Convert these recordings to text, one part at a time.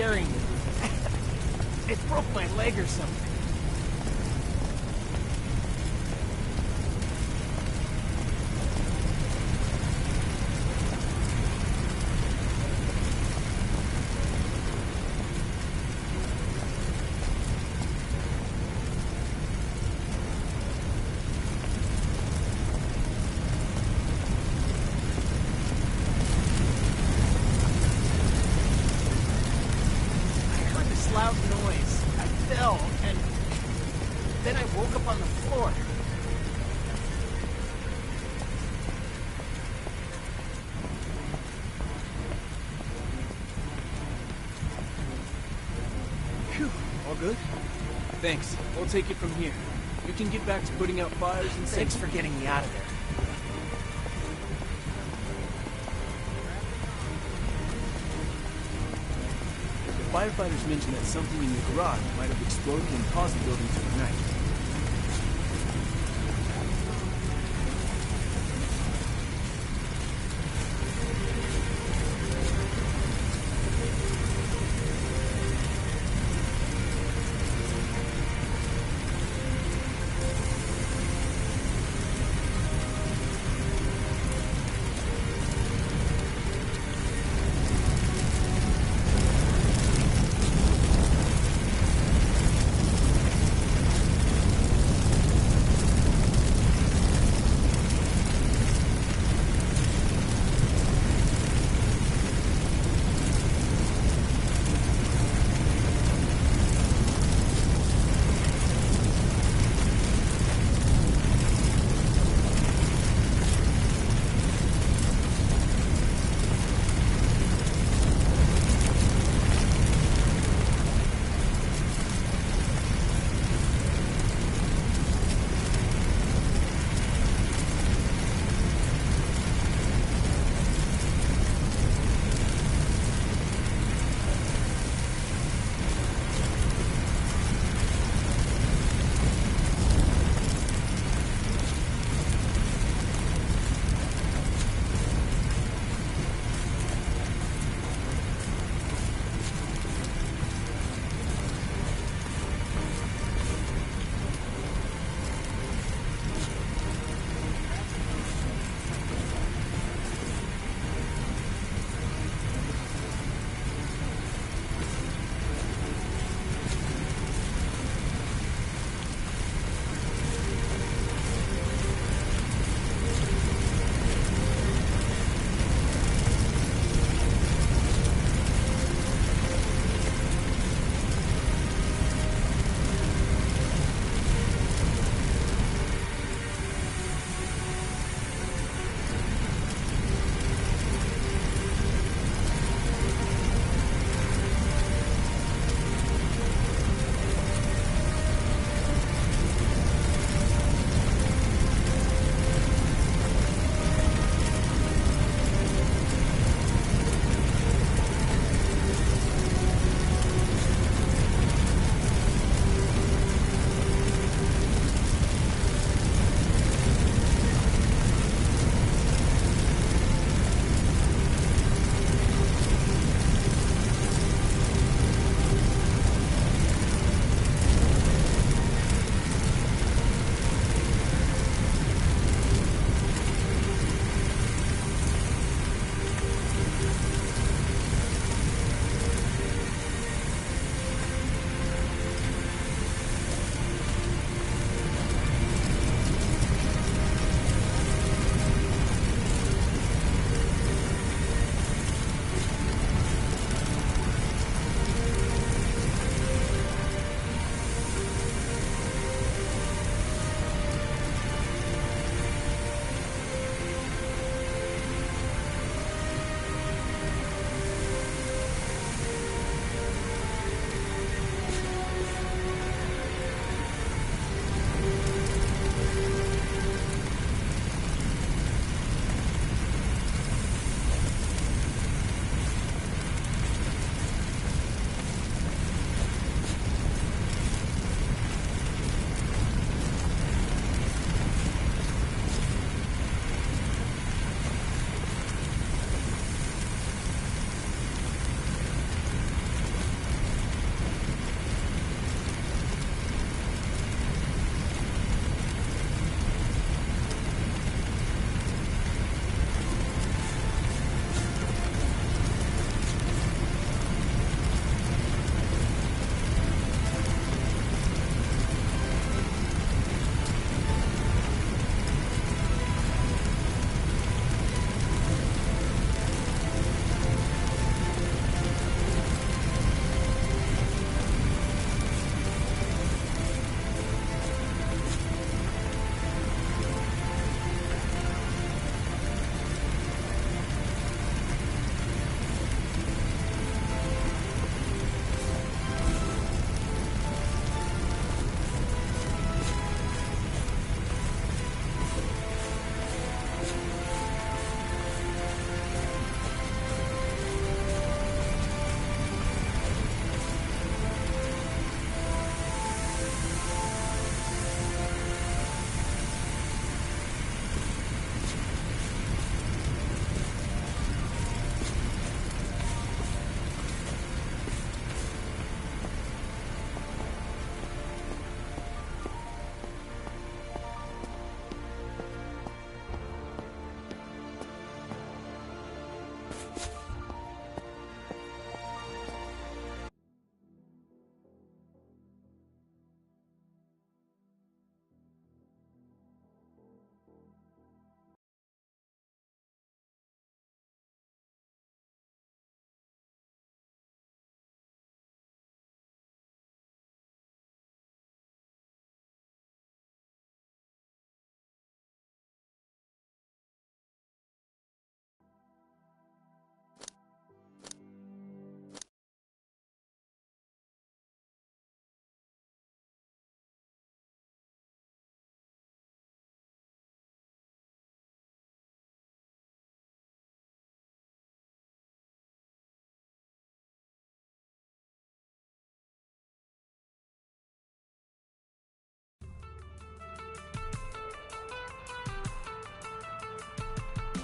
carrying it. It broke my leg or something. Loud noise. I fell, and then I woke up on the floor. Phew, all good? Thanks. I'll take it from here. You can get back to putting out fires and Thanks for getting me out of there. Firefighters mentioned that something in your garage might have exploded and caused the building to ignite.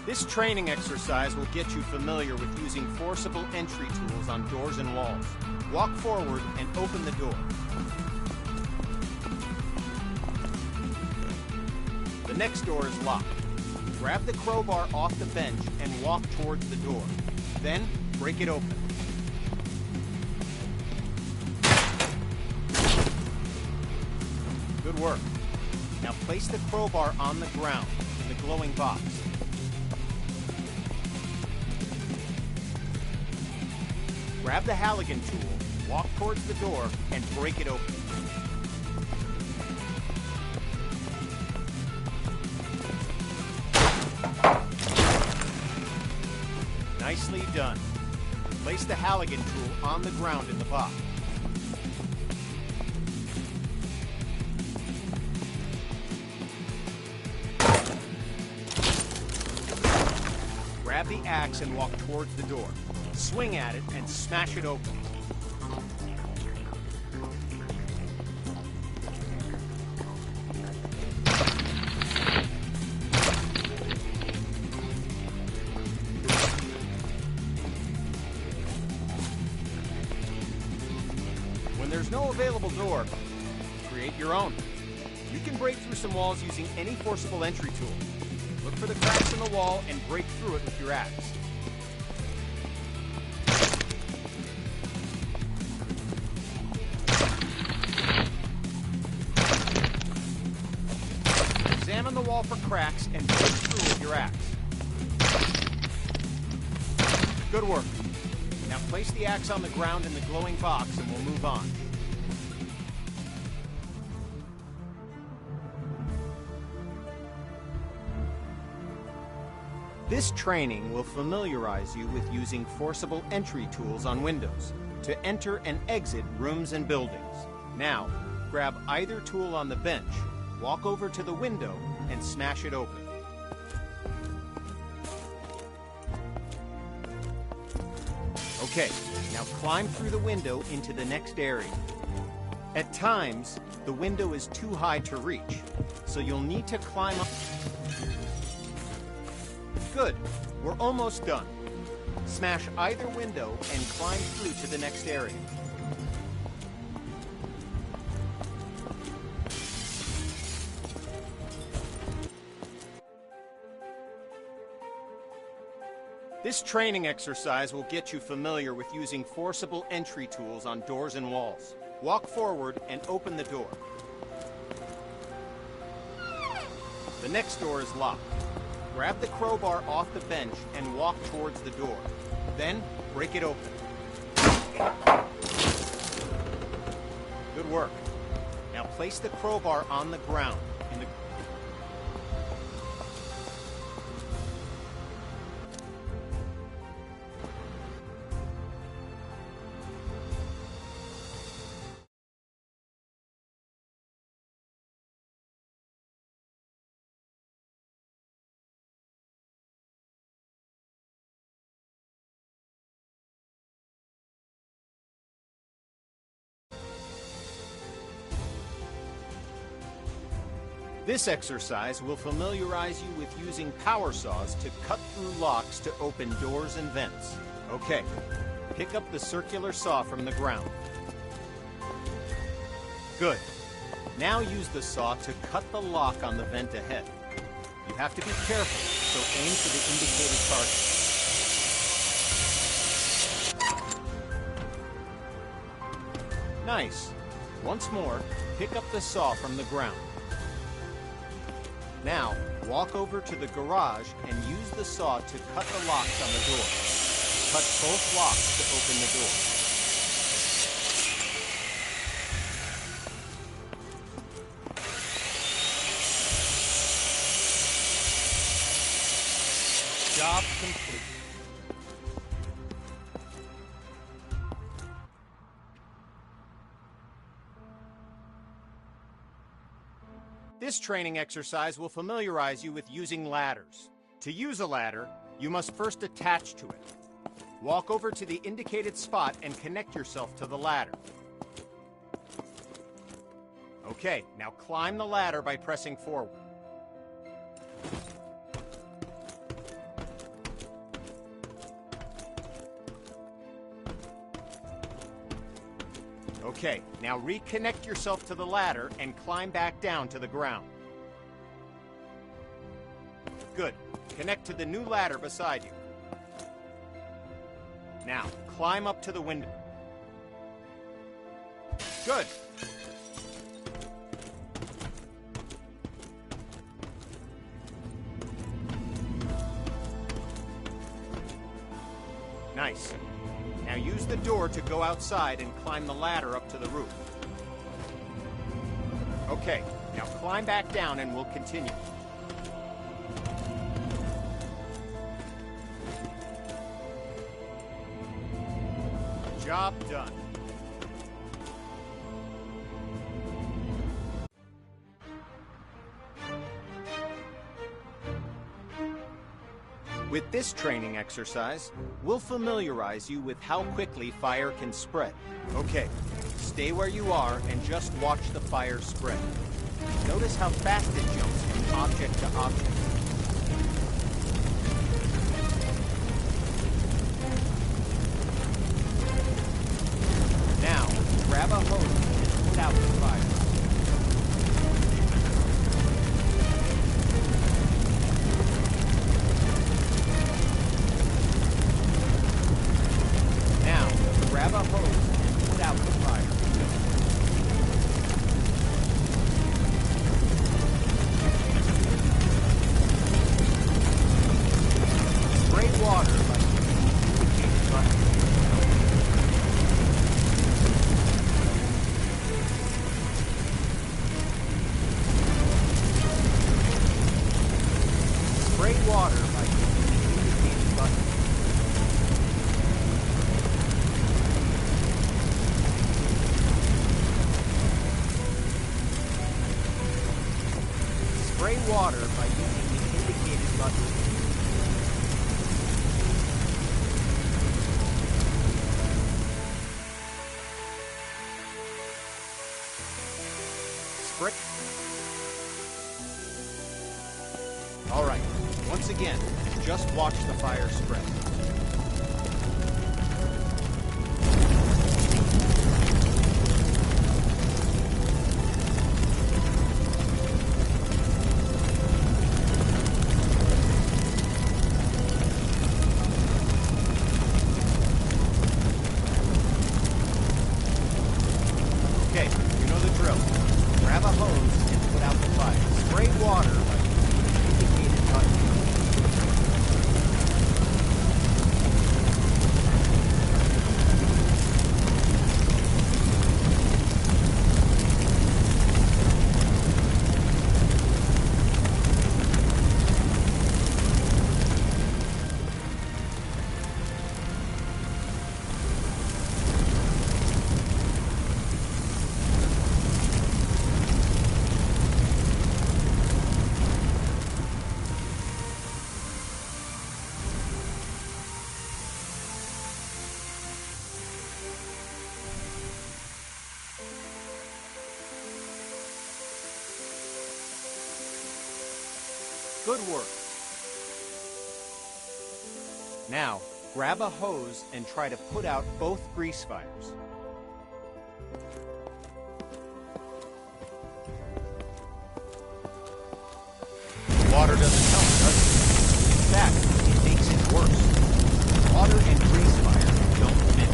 This training exercise will get you familiar with using forcible entry tools on doors and walls. Walk forward and open the door. The next door is locked. Grab the crowbar off the bench and walk towards the door. Then, break it open. Good work. Now place the crowbar on the ground in the glowing box. Grab the Halligan tool, walk towards the door, and break it open. Nicely done. Place the Halligan tool on the ground in the box. Grab the axe and walk towards the door. Swing at it and smash it open. When there's no available door, create your own. You can break through some walls using any forcible entry tool. Look for the cracks in the wall and break through it with your axe. Examine the wall for cracks and break through with your axe. Good work. Now place the axe on the ground in the glowing box and we'll move on. This training will familiarize you with using forcible entry tools on windows to enter and exit rooms and buildings. Now, grab either tool on the bench, walk over to the window, and smash it open. Okay, now climb through the window into the next area. At times, the window is too high to reach, so you'll need to climb up. Good, we're almost done. Smash either window and climb through to the next area. This training exercise will get you familiar with using forcible entry tools on doors and walls. Walk forward and open the door. The next door is locked. Grab the crowbar off the bench and walk towards the door. Then, break it open. Good work. Now place the crowbar on the ground in the... This exercise will familiarize you with using power saws to cut through locks to open doors and vents. Okay, pick up the circular saw from the ground. Good. Now use the saw to cut the lock on the vent ahead. You have to be careful, so aim for the indicated target. Nice. Once more, pick up the saw from the ground. Now, walk over to the garage and use the saw to cut the locks on the door. Cut both locks to open the door. Job complete. This training exercise will familiarize you with using ladders. To use a ladder, you must first attach to it. Walk over to the indicated spot and connect yourself to the ladder. Okay, now climb the ladder by pressing forward. Okay, now reconnect yourself to the ladder and climb back down to the ground. Good. Connect to the new ladder beside you. Now, climb up to the window. Good. Nice. Now use the door to go outside and climb the ladder up to the roof. Okay, now climb back down and we'll continue. Job done. With this training exercise, we'll familiarize you with how quickly fire can spread. Okay, stay where you are and just watch the fire spread. Notice how fast it jumps from object to object. Now, grab a hose and put out the fire. Grab a hose and put out the fire. Spray water by using the indicated button. Spray water by using the indicated button. Spray water by using the indicated button. Spray. All right, once again, just watch the fire spread. Grab a hose and put out the fire. Spray water by using the indicated button. Good work. Now, grab a hose and try to put out both grease fires. Water doesn't help, does it? In fact, it makes it worse. Water and grease fire don't mix.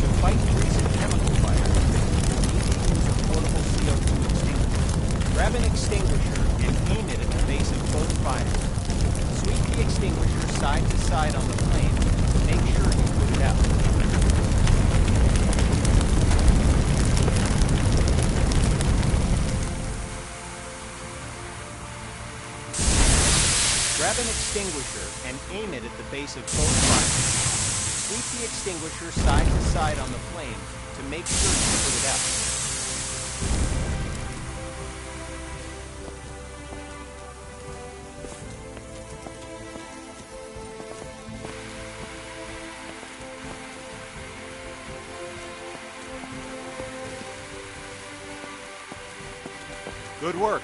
To fight grease and chemical fire, you need to use a portable CO2 extinguisher. Grab an extinguisher and aim it at the base of both fires. Sweep the extinguisher side to side on the flame to make sure you put it out. Grab an extinguisher and aim it at the base of both fires. Sweep the extinguisher side to side on the flame to make sure you put it out. Good work.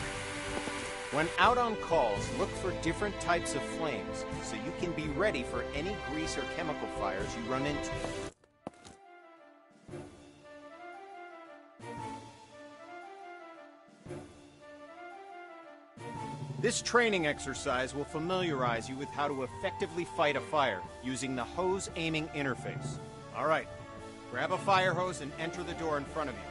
When out on calls, look for different types of flames so you can be ready for any grease or chemical fires you run into. This training exercise will familiarize you with how to effectively fight a fire using the hose aiming interface. All right, grab a fire hose and enter the door in front of you.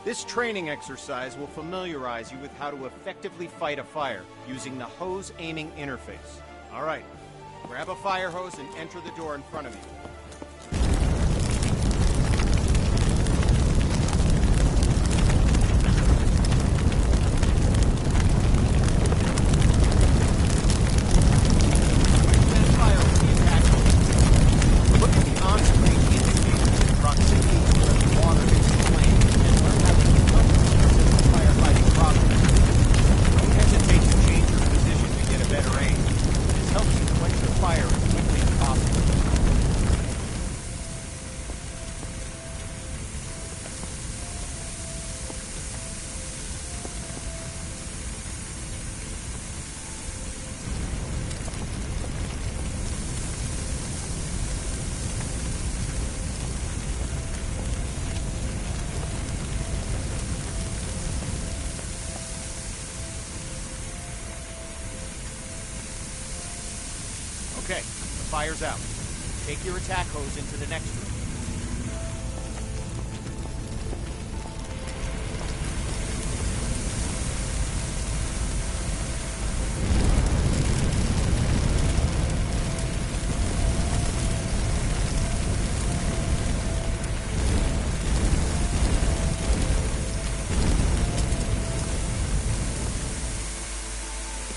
This training exercise will familiarize you with how to effectively fight a fire using the hose aiming interface. All right, grab a fire hose and enter the door in front of you. Okay, the fire's out. Take your attack hose into the next room.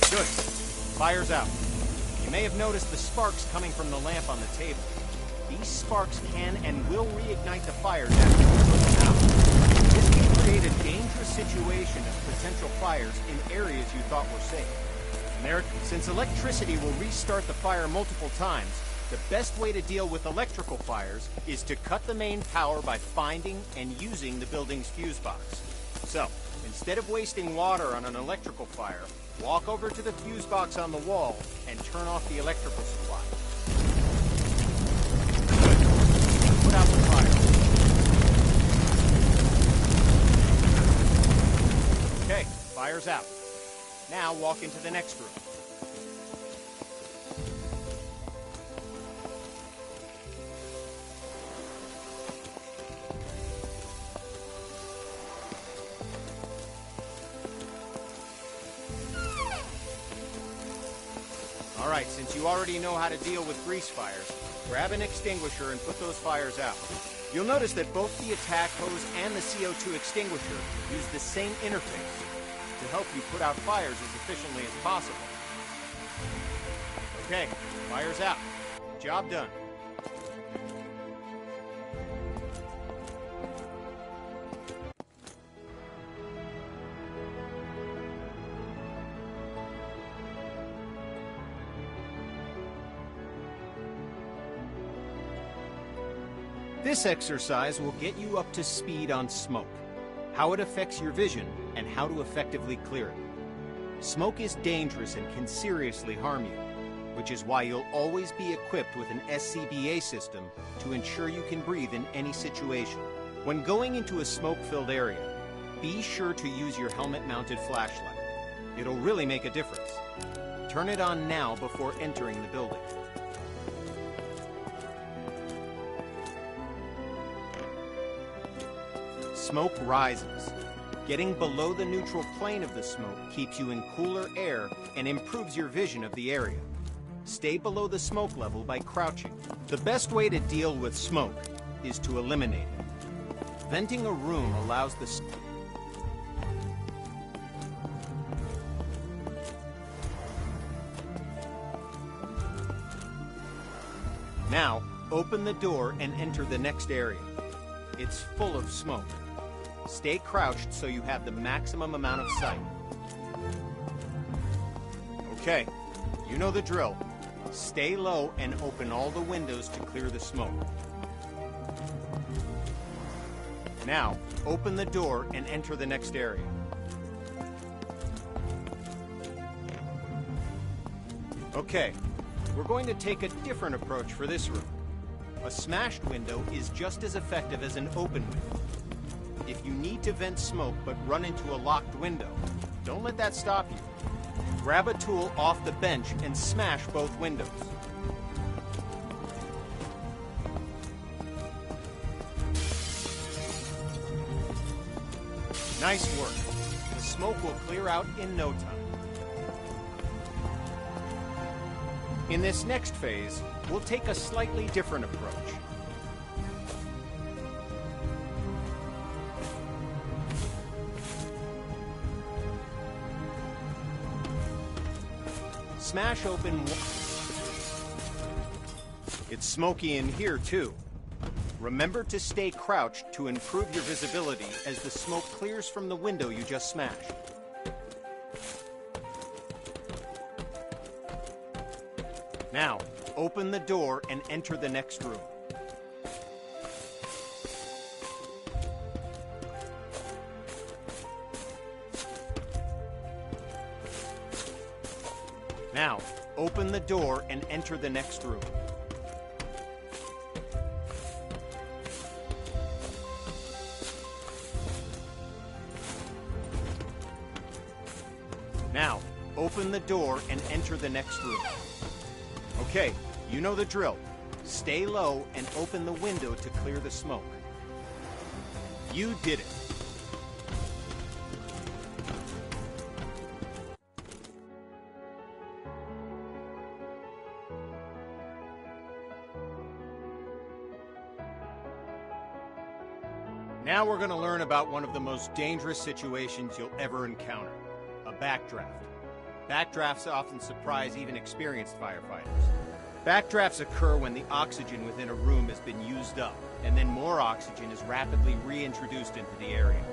Good. Fire's out. You may have noticed the sparks coming from the lamp on the table. These sparks can and will reignite the fires after you put them out. This can create a dangerous situation of potential fires in areas you thought were safe. Since electricity will restart the fire multiple times, the best way to deal with electrical fires is to cut the main power by finding and using the building's fuse box. So, instead of wasting water on an electrical fire, walk over to the fuse box on the wall and turn off the electrical supply. Good. Put out the fire. Okay, fire's out. Now walk into the next room. All right, since you already know how to deal with grease fires, grab an extinguisher and put those fires out. You'll notice that both the attack hose and the CO2 extinguisher use the same interface to help you put out fires as efficiently as possible. Okay, fire's out. Job done. This exercise will get you up to speed on smoke, how it affects your vision, and how to effectively clear it. Smoke is dangerous and can seriously harm you. which is why you'll always be equipped with an SCBA system to ensure you can breathe in any situation. When going into a smoke-filled area, be sure to use your helmet-mounted flashlight. It'll really make a difference. Turn it on now before entering the building. Smoke rises. Getting below the neutral plane of the smoke keeps you in cooler air and improves your vision of the area. Stay below the smoke level by crouching. The best way to deal with smoke is to eliminate it. Venting a room allows the Now, open the door and enter the next area. It's full of smoke. Stay crouched so you have the maximum amount of sight. Okay, you know the drill. Stay low and open all the windows to clear the smoke. Now, open the door and enter the next area. Okay, we're going to take a different approach for this room. A smashed window is just as effective as an open window. If you need to vent smoke but run into a locked window, don't let that stop you. Grab a tool off the bench and smash both windows. Nice work. The smoke will clear out in no time. In this next phase, we'll take a slightly different approach. Smash open. It's smoky in here, too. Remember to stay crouched to improve your visibility as the smoke clears from the window you just smashed. Now, open the door and enter the next room. Now, open the door and enter the next room. Now, open the door and enter the next room. Okay, you know the drill. Stay low and open the window to clear the smoke. You did it. Now we're going to learn about one of the most dangerous situations you'll ever encounter, a backdraft. Backdrafts often surprise even experienced firefighters. Backdrafts occur when the oxygen within a room has been used up, and then more oxygen is rapidly reintroduced into the area.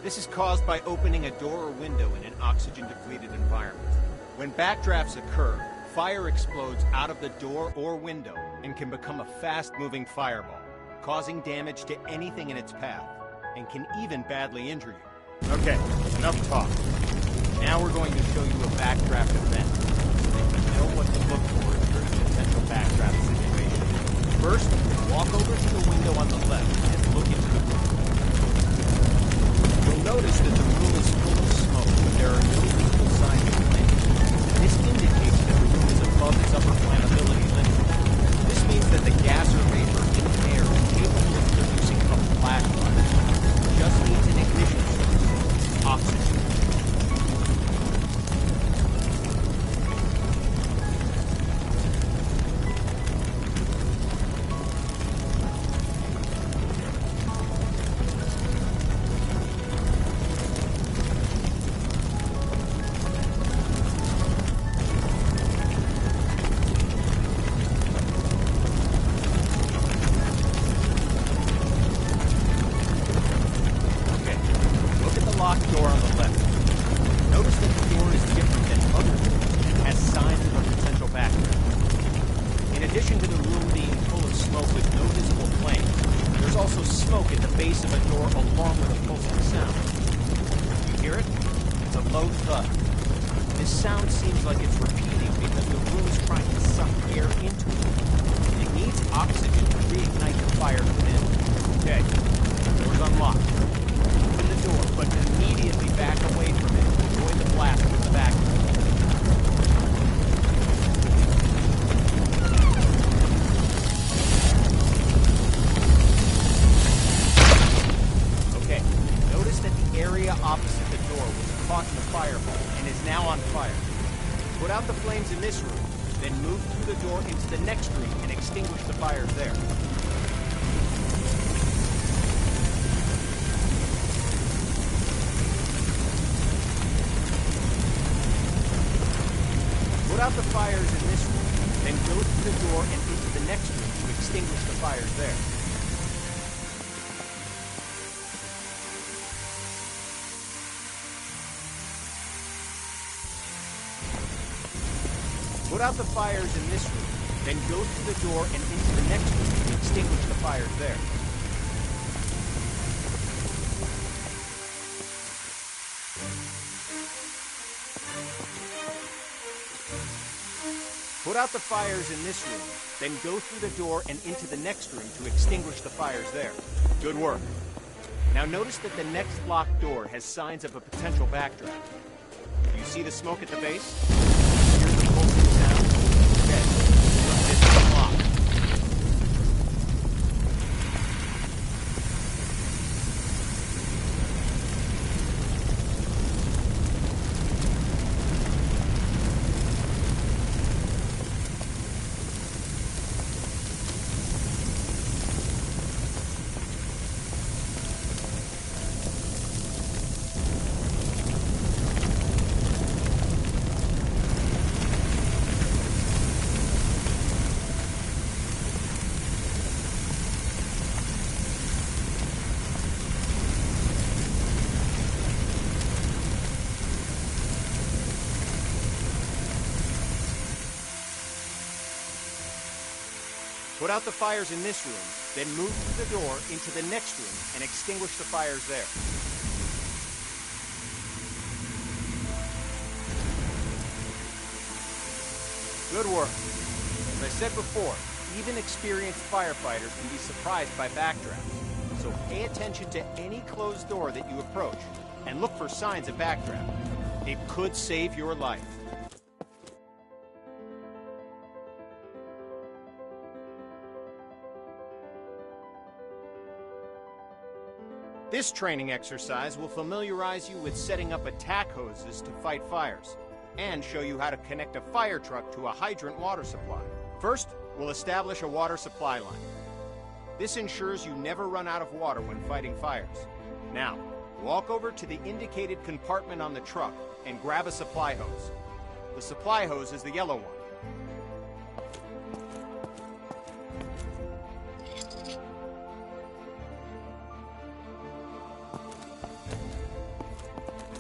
This is caused by opening a door or window in an oxygen-depleted environment. When backdrafts occur, fire explodes out of the door or window and can become a fast-moving fireball, causing damage to anything in its path, and can even badly injure you. Okay, enough talk. Now we're going to show you a backdraft event, so that you know what to look for during a potential backdraft situation. First, walk over to the window on the left and look into the room. You'll notice that the room is full of smoke, but there are no visible signs of flames. This indicates that the room is above its upper flammability limit. This means that the gas or vapor in the air is capable of producing a flash fire. Just needs an ignition source, oxygen. Door on the left. Notice that the door is different than other doors and has signs of a potential backdraft. In addition to the room being full of smoke with no visible flame, there's also smoke at the base of a door along with a pulsing sound. You hear it? It's a low thud. This sound seems like it's repeating because the room's trying to suck air into it. It needs oxygen to reignite the fire within. Okay, the door's unlocked. Open the door, but immediately back away from it to avoid the blast from the vacuum. Okay, notice that the area opposite the door was caught in the fireball and is now on fire. Put out the flames in this room, then move through the door into the next room and extinguish the fires there. Put out the fires in this room, then go through the door and into the next room to extinguish the fires there. Put out the fires in this room, then go through the door and into the next room to extinguish the fires there. Put out the fires in this room, then go through the door and into the next room to extinguish the fires there. Good work. Now notice that the next locked door has signs of a potential backdraft. Do you see the smoke at the base? Hear the pulsing sound? Okay, this is unlocked. Put out the fires in this room, then move through the door into the next room and extinguish the fires there. Good work. As I said before, even experienced firefighters can be surprised by backdrafts. So pay attention to any closed door that you approach and look for signs of backdraft. It could save your life. This training exercise will familiarize you with setting up attack hoses to fight fires, and show you how to connect a fire truck to a hydrant water supply. First, we'll establish a water supply line. This ensures you never run out of water when fighting fires. Now, walk over to the indicated compartment on the truck and grab a supply hose. The supply hose is the yellow one.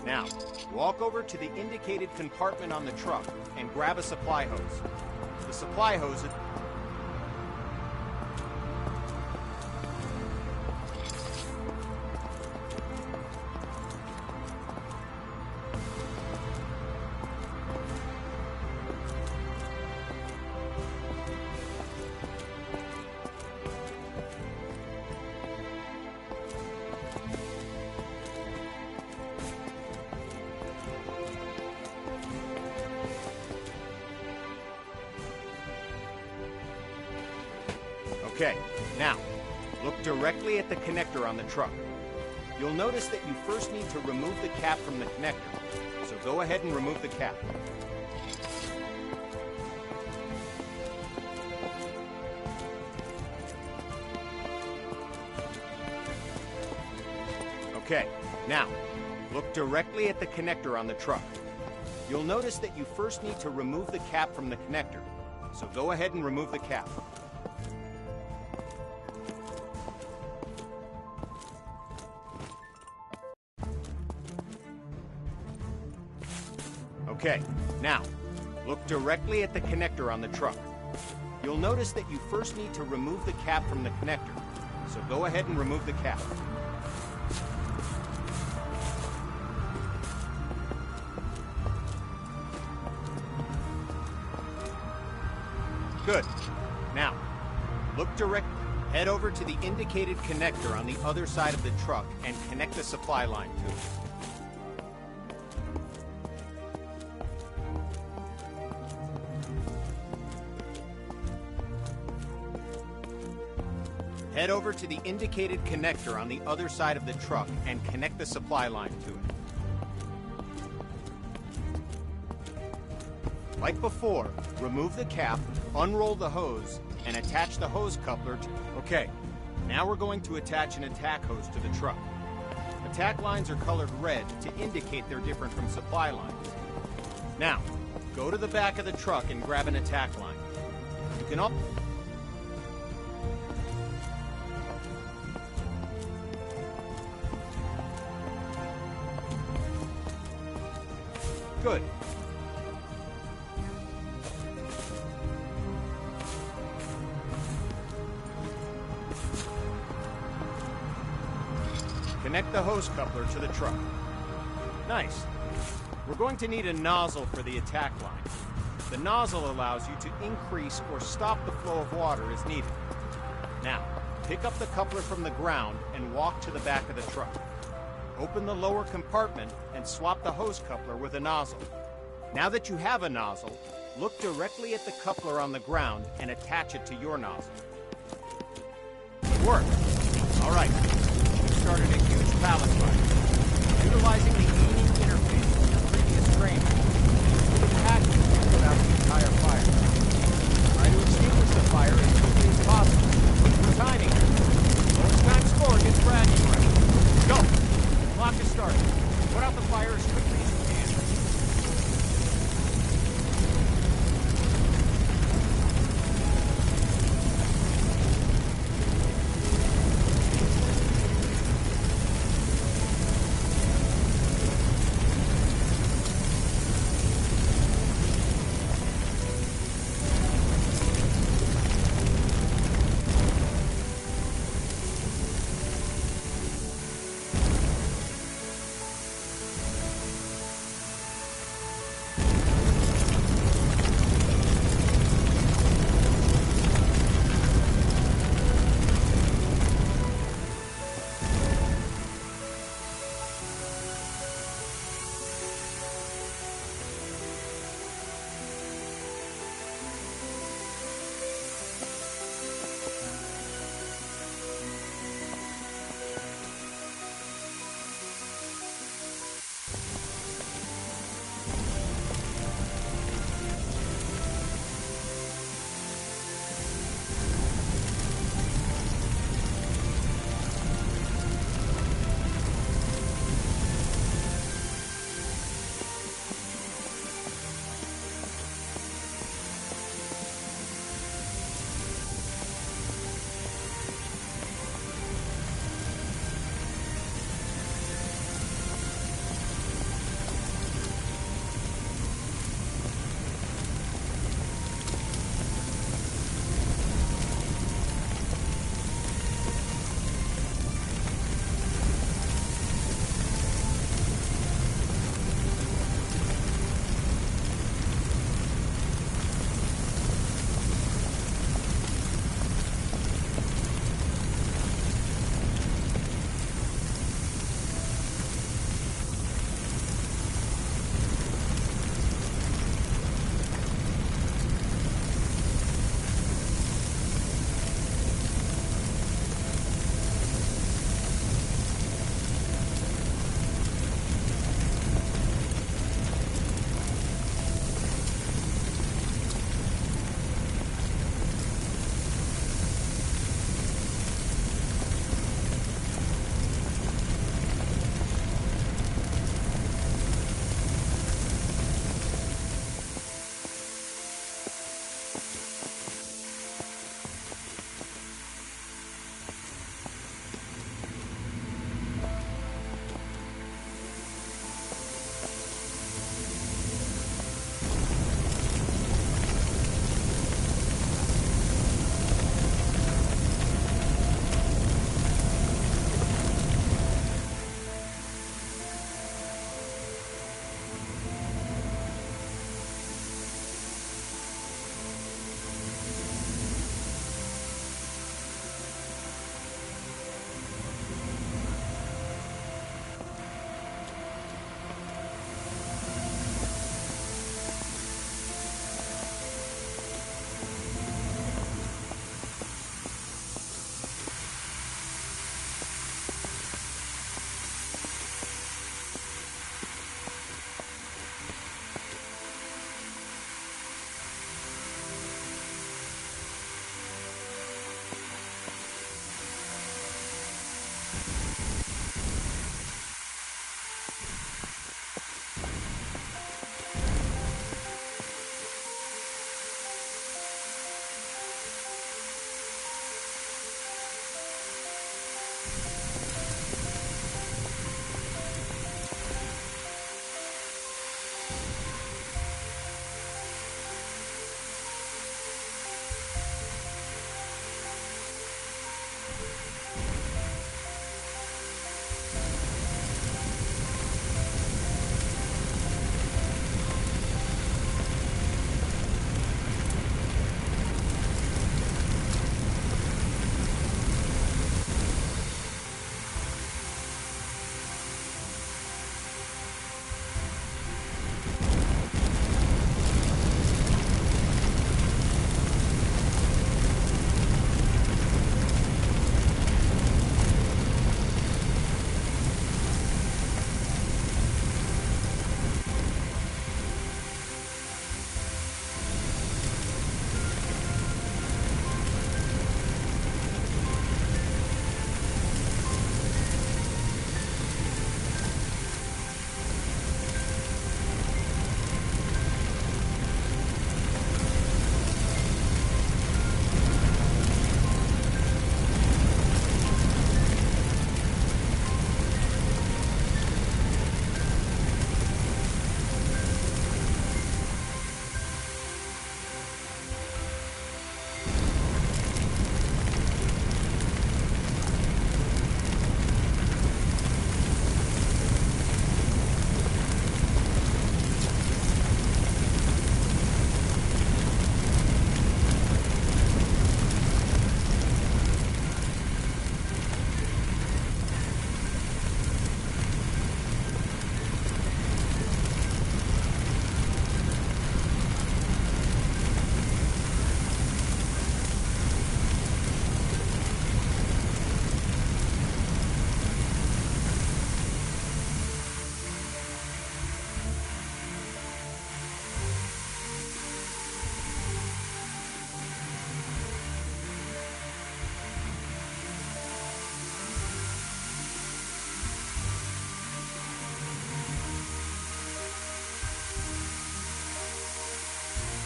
Now, walk over to the indicated compartment on the truck and grab a supply hose. The supply hose is... Okay, now, look directly at the connector on the truck. You'll notice that you first need to remove the cap from the connector, so go ahead and remove the cap. Okay, now, look directly at the connector on the truck. You'll notice that you first need to remove the cap from the connector, so go ahead and remove the cap. Okay, now, look directly at the connector on the truck. You'll notice that you first need to remove the cap from the connector, so go ahead and remove the cap. Look direct. Head over to the indicated connector on the other side of the truck and connect the supply line to it. Head over to the indicated connector on the other side of the truck and connect the supply line to it. Like before, remove the cap, unroll the hose, and attach the hose coupler to... Okay, now we're going to attach an attack hose to the truck. Attack lines are colored red to indicate they're different from supply lines. Now, go to the back of the truck and grab an attack line. You can all... Good. Connect the hose coupler to the truck. Nice. We're going to need a nozzle for the attack line. The nozzle allows you to increase or stop the flow of water as needed. Now, pick up the coupler from the ground and walk to the back of the truck. Open the lower compartment and swap the hose coupler with a nozzle. Now that you have a nozzle, look directly at the coupler on the ground and attach it to your nozzle. Good work. All right. You started a huge pallet fire. Utilizing the aiming interface from your previous training, you can attach it to put out the entire fire. Try to extinguish the fire as quickly as possible. For timing, lowest time score gets bragging rights. Go! Clock is started. Put out the fire as quickly as you can.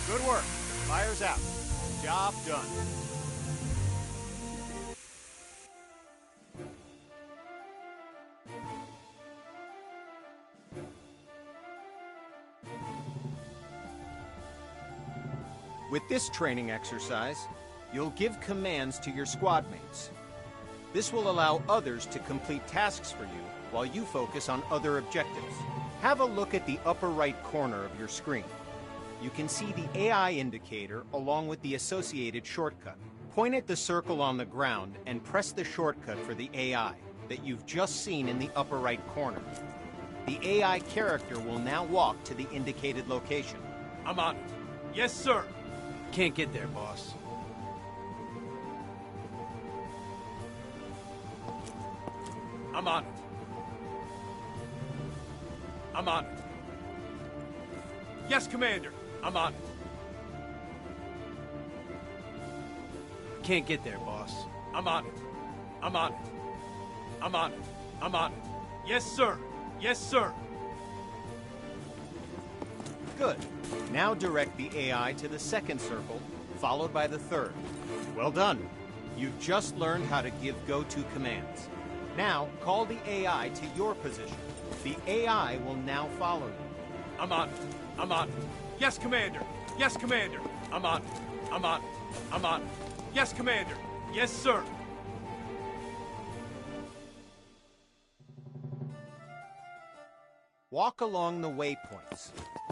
Good work. Fire's out. Job done. With this training exercise, you'll give commands to your squad mates. This will allow others to complete tasks for you while you focus on other objectives. Have a look at the upper right corner of your screen. You can see the AI indicator along with the associated shortcut. Point at the circle on the ground and press the shortcut for the AI that you've just seen in the upper right corner. The AI character will now walk to the indicated location. I'm on it. Yes, sir. Can't get there, boss. I'm on it. I'm on it. Yes, Commander. I'm on it. Can't get there, boss. I'm on it. I'm on it. I'm on it. I'm on it. Yes, sir. Yes, sir. Good. Now direct the AI to the second circle, followed by the third. Well done. You've just learned how to give go-to commands. Now, call the AI to your position. The AI will now follow you. I'm on it. I'm on it. Yes, Commander. Yes, Commander. I'm on it. I'm on it. I'm on it. Yes, Commander. Yes, sir. Walk along the waypoints.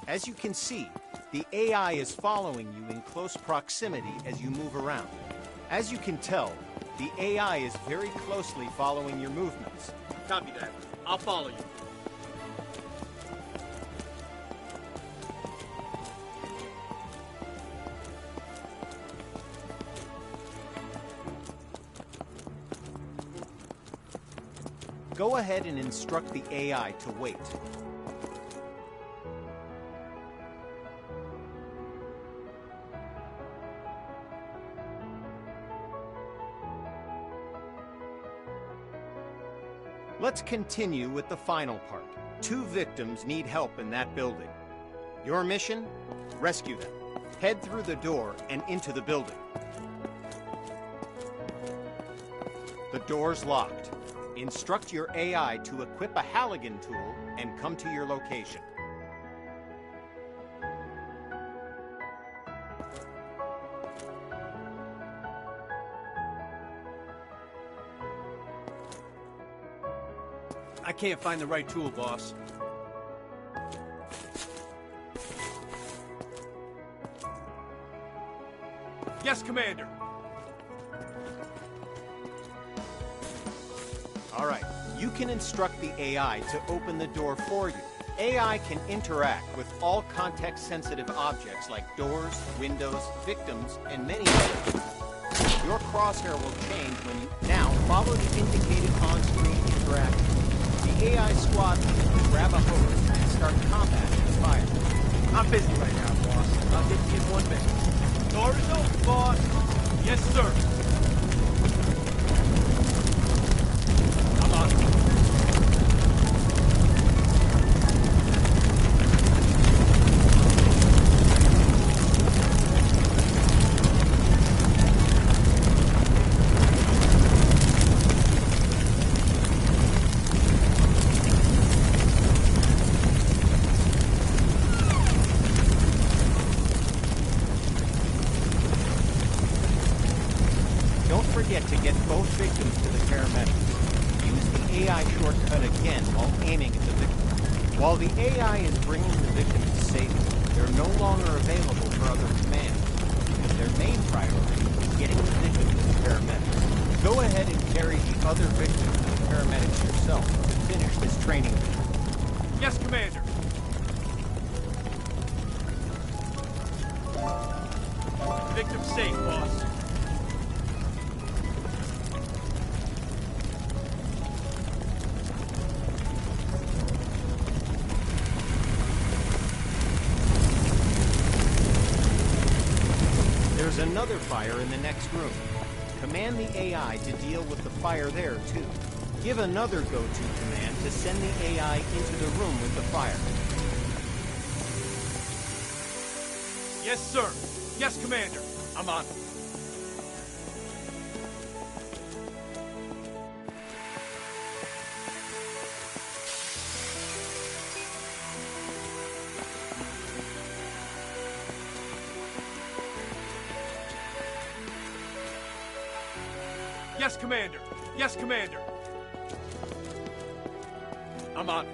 As you can see, the AI is following you in close proximity as you move around. As you can tell, the AI is very closely following your movements. Copy that. I'll follow you. Go ahead and instruct the AI to wait. Let's continue with the final part. 2 victims need help in that building. Your mission? Rescue them. Head through the door and into the building. The door's locked. Instruct your AI to equip a Halligan tool and come to your location. I can't find the right tool, boss. Yes, Commander. All right, you can instruct the AI to open the door for you. AI can interact with all context-sensitive objects like doors, windows, victims, and many others. Your crosshair will change when you now follow the indicated on-screen interaction. The AI squad will grab a hose and start combating the fire. I'm busy right now, boss. I'll get to you in 1 minute. Door is open, boss. Yes, sir. I'm on it. Don't forget to get both victims to the paramedics. Use the AI shortcut again while aiming at the victim. While the AI is bringing the victim to safety, they're no longer available for other commands. Their main priority is getting the victim to the paramedics. Go ahead and carry the other victim to the paramedics yourself to finish this training mission. Yes, Commander. Victim safe, boss. There's another fire in the next room. Command the AI to deal with the fire there, too. Give another go-to command to send the AI into the room with the fire. Yes, sir. Yes, Commander. I'm on it. Yes, Commander. Yes, Commander. I'm on it.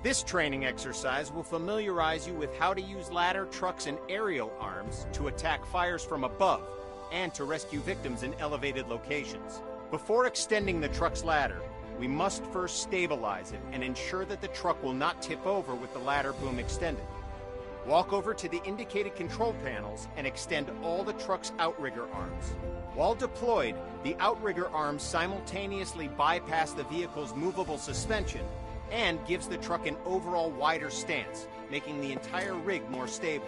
This training exercise will familiarize you with how to use ladder, trucks, and aerial arms to attack fires from above and to rescue victims in elevated locations. Before extending the truck's ladder, we must first stabilize it and ensure that the truck will not tip over with the ladder boom extended. Walk over to the indicated control panels and extend all the truck's outrigger arms. While deployed, the outrigger arms simultaneously bypass the vehicle's movable suspension and gives the truck an overall wider stance, making the entire rig more stable.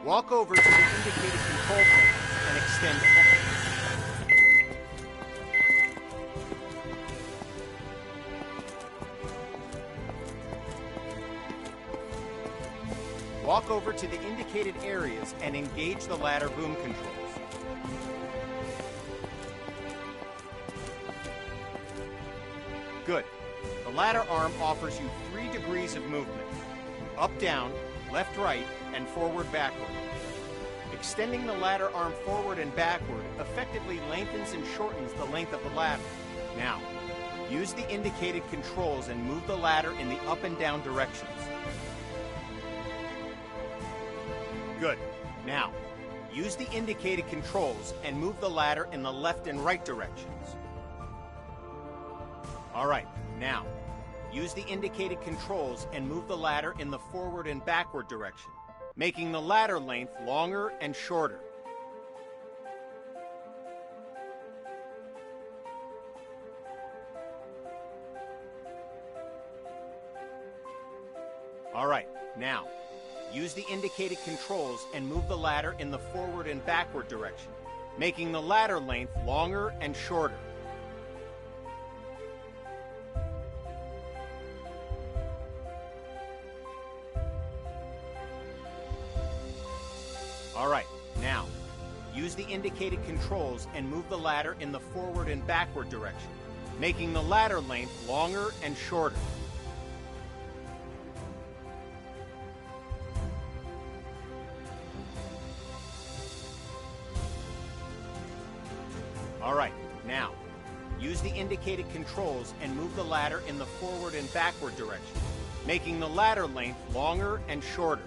Walk over to the indicated control panels and extend Walk over to the indicated areas and engage the ladder boom controls. Good. The ladder arm offers you 3 degrees of movement: up, down, left, right, and forward, backward. Extending the ladder arm forward and backward effectively lengthens and shortens the length of the ladder. Now, use the indicated controls and move the ladder in the up and down directions. Good. Now, use the indicated controls and move the ladder in the left and right directions. All right, now, use the indicated controls and move the ladder in the forward and backward direction, making the ladder length longer and shorter. All right, now, use the indicated controls and move the ladder in the forward and backward direction, making the ladder length longer and shorter. All right, now, use the indicated controls and move the ladder in the forward and backward direction, making the ladder length longer and shorter. All right, now, use the indicated controls and move the ladder in the forward and backward direction, making the ladder length longer and shorter.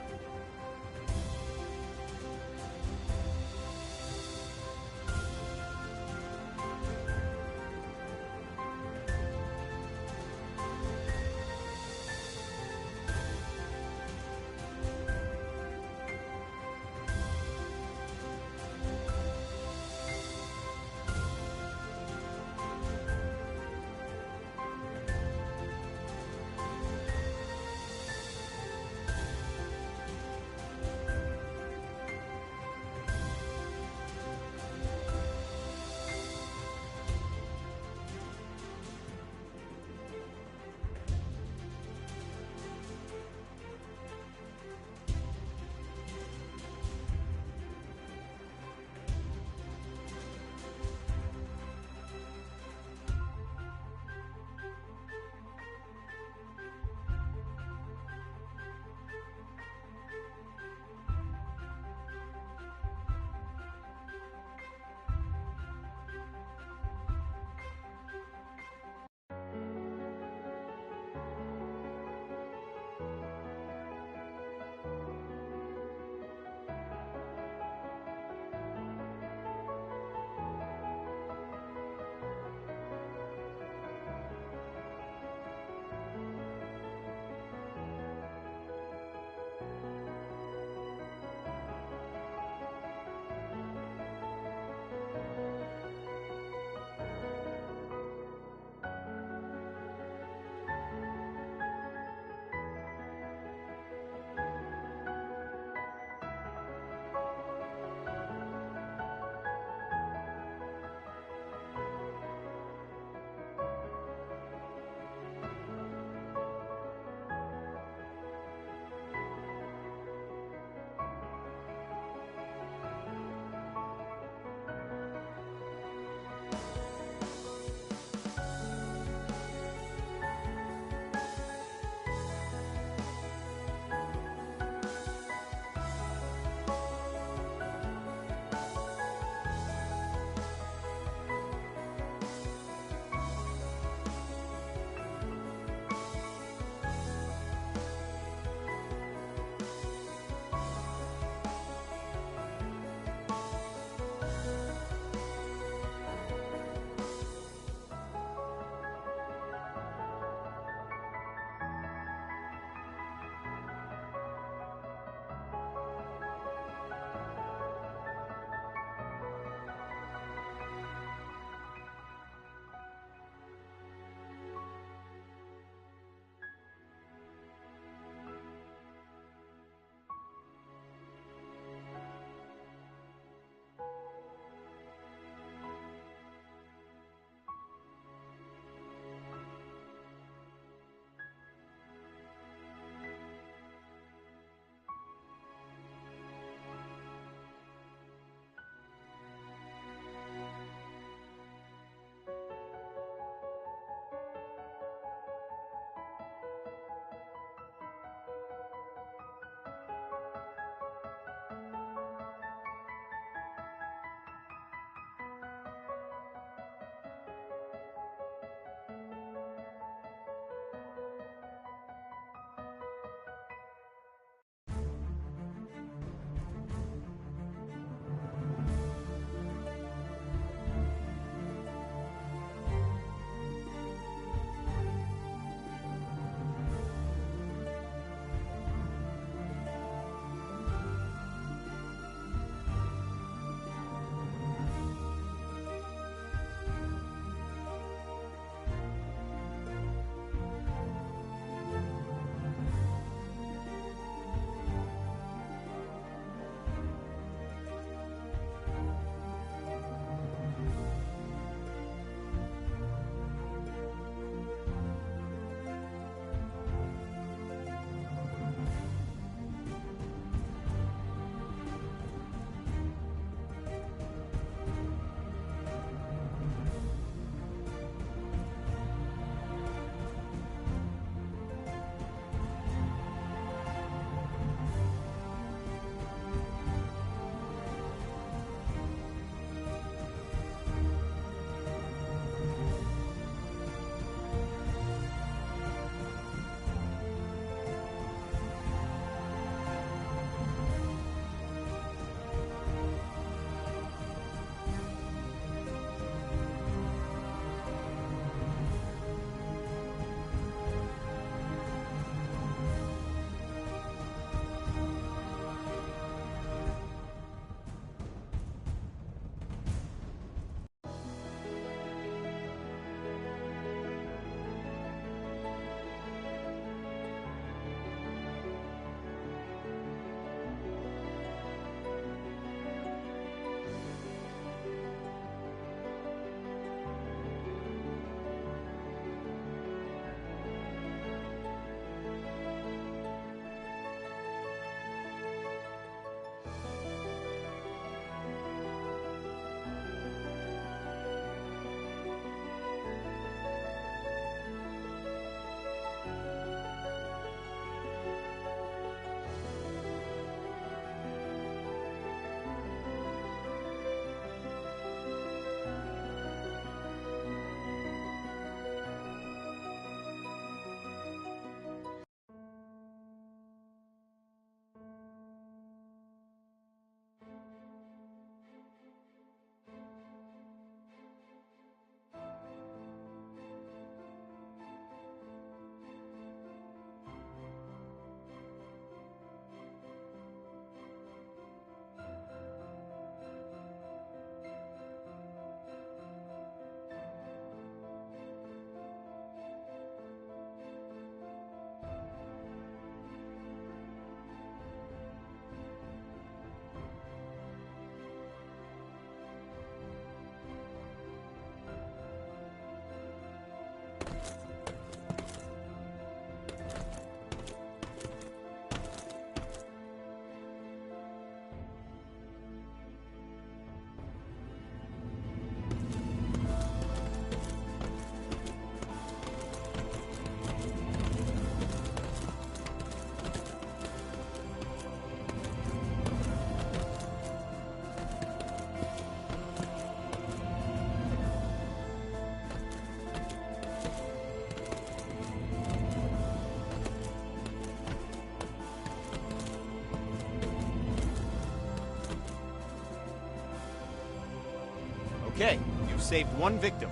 Okay, you've saved one victim.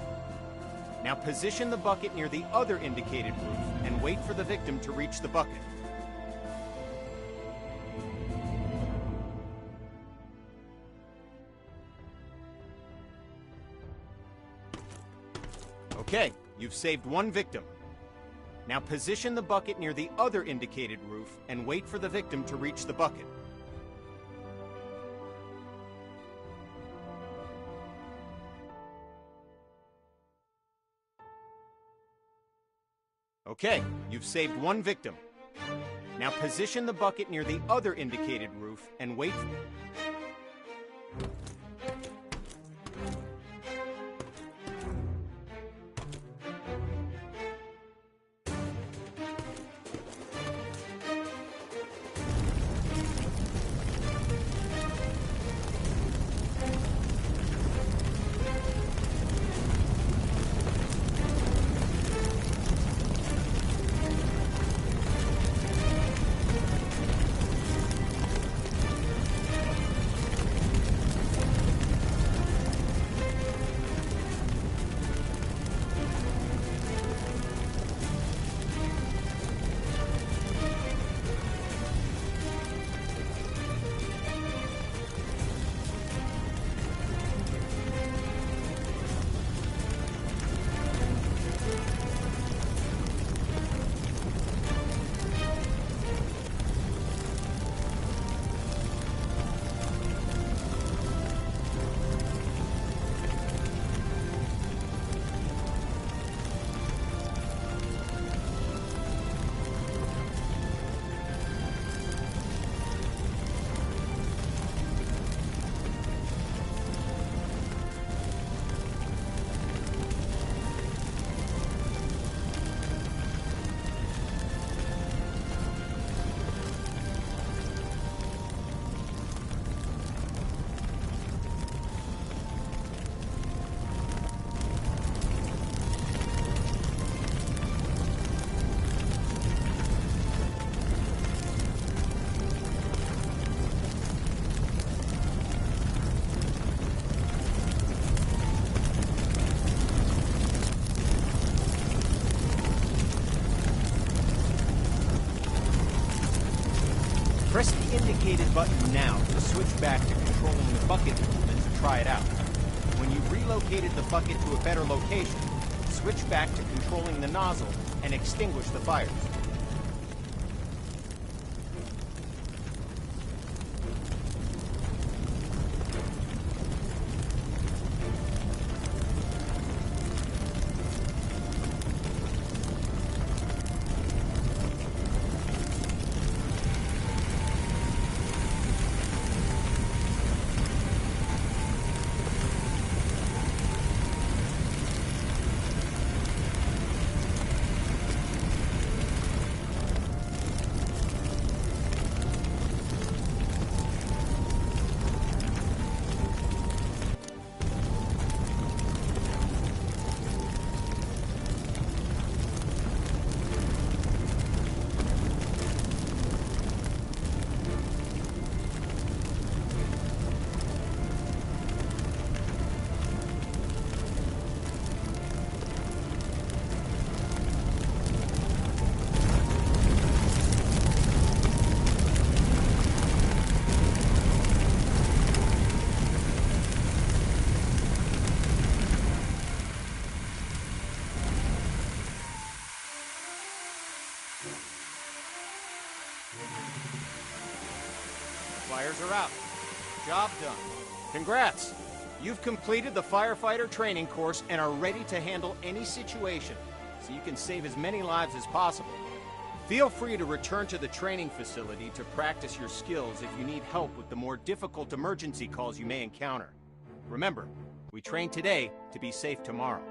Now position the bucket near the other indicated roof and wait for the victim to reach the bucket. Okay, you've saved one victim. Now position the bucket near the other indicated roof and wait for the victim to reach the bucket. Okay, you've saved one victim. Now position the bucket near the other indicated roof and wait for... Press the indicated button now to switch back to controlling the bucket movement to try it out. When you've relocated the bucket to a better location, switch back to controlling the nozzle and extinguish the fires. Fires are out. Job done. Congrats! You've completed the firefighter training course and are ready to handle any situation, so you can save as many lives as possible. Feel free to return to the training facility to practice your skills if you need help with the more difficult emergency calls you may encounter. Remember, we train today to be safe tomorrow.